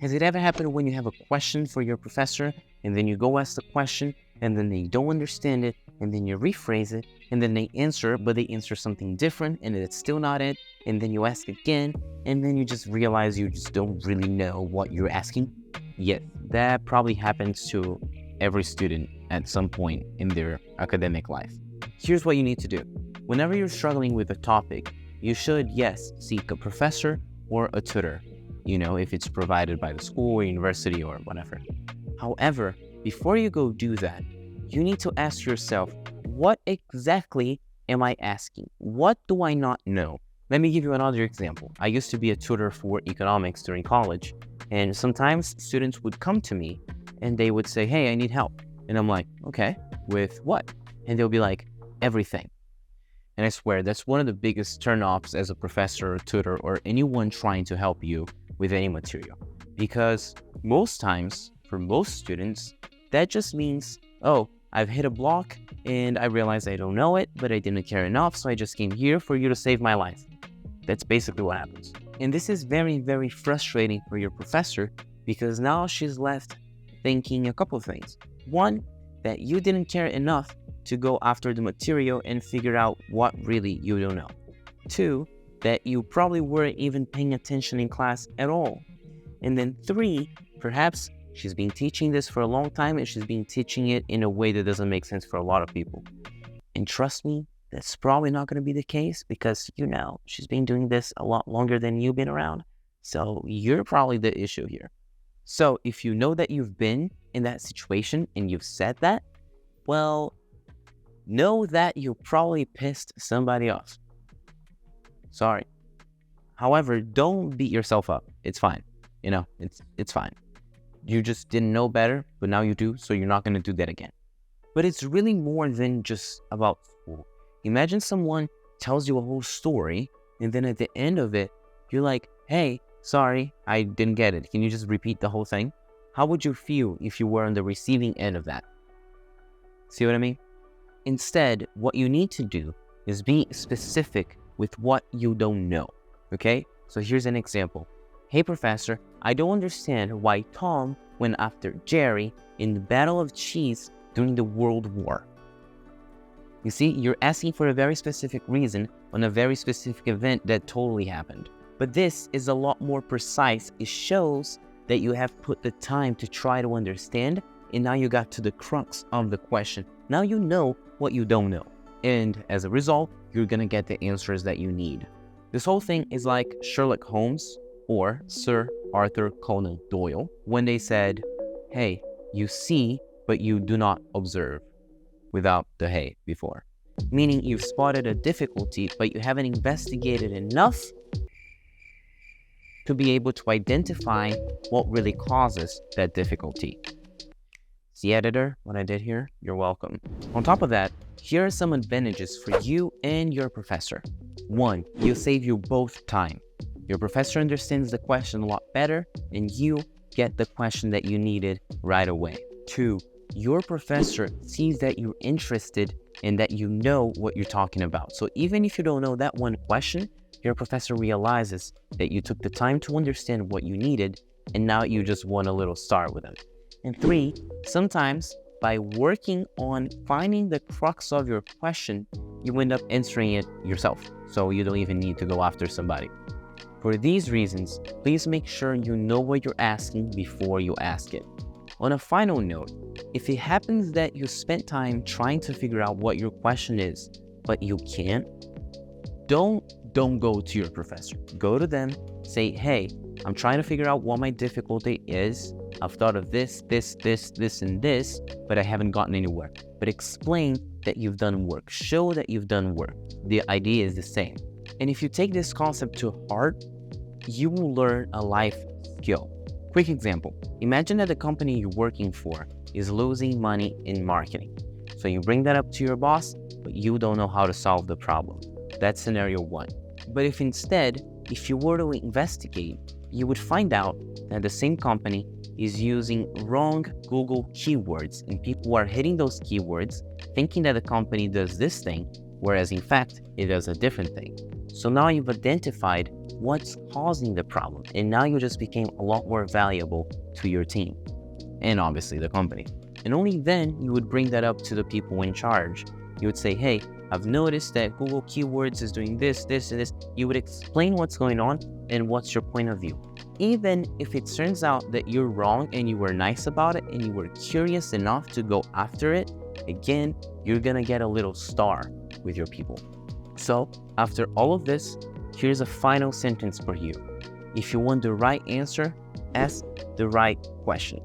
Has it ever happened when you have a question for your professor and then you go ask the question and then they don't understand it and then you rephrase it and then they answer, but they answer something different and it's still not it, and then you ask again and then you just realize you just don't really know what you're asking? Yes, that probably happens to every student at some point in their academic life. Here's what you need to do. Whenever you're struggling with a topic, you should, yes, seek a professor or a tutor, if it's provided by the school or university or whatever. However, before you go do that, you need to ask yourself, what exactly am I asking? What do I not know? Let me give you another example. I used to be a tutor for economics during college, and sometimes students would come to me and they would say, hey, I need help. And I'm like, okay, with what? And they'll be like, everything. And I swear, that's one of the biggest turnoffs as a professor or tutor or anyone trying to help you with any material. Because most times, for most students, that just means, oh, I've hit a block and I realized I don't know it, but I didn't care enough, so I just came here for you to save my life. That's basically what happens. And this is very, very frustrating for your professor because now she's left thinking a couple of things. One, that you didn't care enough to go after the material and figure out what really you don't know. Two, that you probably weren't even paying attention in class at all. And then three, perhaps she's been teaching this for a long time and she's been teaching it in a way that doesn't make sense for a lot of people. And trust me, that's probably not going to be the case because, she's been doing this a lot longer than you've been around. So you're probably the issue here. So if you know that you've been in that situation and you've said that, well, know that you probably pissed somebody off. Sorry. However, don't beat yourself up. It's fine. It's fine. You just didn't know better, but now you do, so you're not going to do that again. But it's really more than just about school. Imagine someone tells you a whole story, and then at the end of it, you're like, hey, sorry, I didn't get it. Can you just repeat the whole thing? How would you feel if you were on the receiving end of that? See what I mean? Instead, what you need to do is be specific with what you don't know, okay? So here's an example. Hey, professor, I don't understand why Tom went after Jerry in the Battle of Cheese during the World War. You see, you're asking for a very specific reason on a very specific event that totally happened. But this is a lot more precise. It shows that you have put the time to try to understand, and now you got to the crux of the question. Now you know what you don't know. And as a result, you're gonna get the answers that you need. This whole thing is like Sherlock Holmes or Sir Arthur Conan Doyle when they said, hey, you see, but you do not observe, without the hey before. Meaning you've spotted a difficulty, but you haven't investigated enough to be able to identify what really causes that difficulty. See, editor, what I did here? You're welcome. On top of that, here are some advantages for you and your professor. 1, you'll save you both time. Your professor understands the question a lot better, and you get the question that you needed right away. 2, your professor sees that you're interested and that you know what you're talking about. So even if you don't know that one question, your professor realizes that you took the time to understand what you needed, and now you just won a little star with them. And 3, sometimes by working on finding the crux of your question, you end up answering it yourself. So you don't even need to go after somebody. For these reasons, please make sure you know what you're asking before you ask it. On a final note, if it happens that you spent time trying to figure out what your question is, but you can't, don't go to your professor. Go to them, say, hey, I'm trying to figure out what my difficulty is. I've thought of this, and this, but I haven't gotten anywhere. But explain that you've done work. Show that you've done work. The idea is the same. And if you take this concept to heart, you will learn a life skill. Quick example. Imagine that the company you're working for is losing money in marketing. So you bring that up to your boss, but you don't know how to solve the problem. That's scenario 1. But if you were to investigate, you would find out that the same company is using wrong Google keywords, and people are hitting those keywords thinking that the company does this thing, whereas in fact, it does a different thing. So now you've identified what's causing the problem, and now you just became a lot more valuable to your team and obviously the company. And only then you would bring that up to the people in charge. You would say, hey, I've noticed that Google Keywords is doing this, this, and this. You would explain what's going on and what's your point of view. Even if it turns out that you're wrong and you were nice about it and you were curious enough to go after it, again, you're gonna get a little star with your people. So after all of this, here's a final sentence for you. If you want the right answer, ask the right question.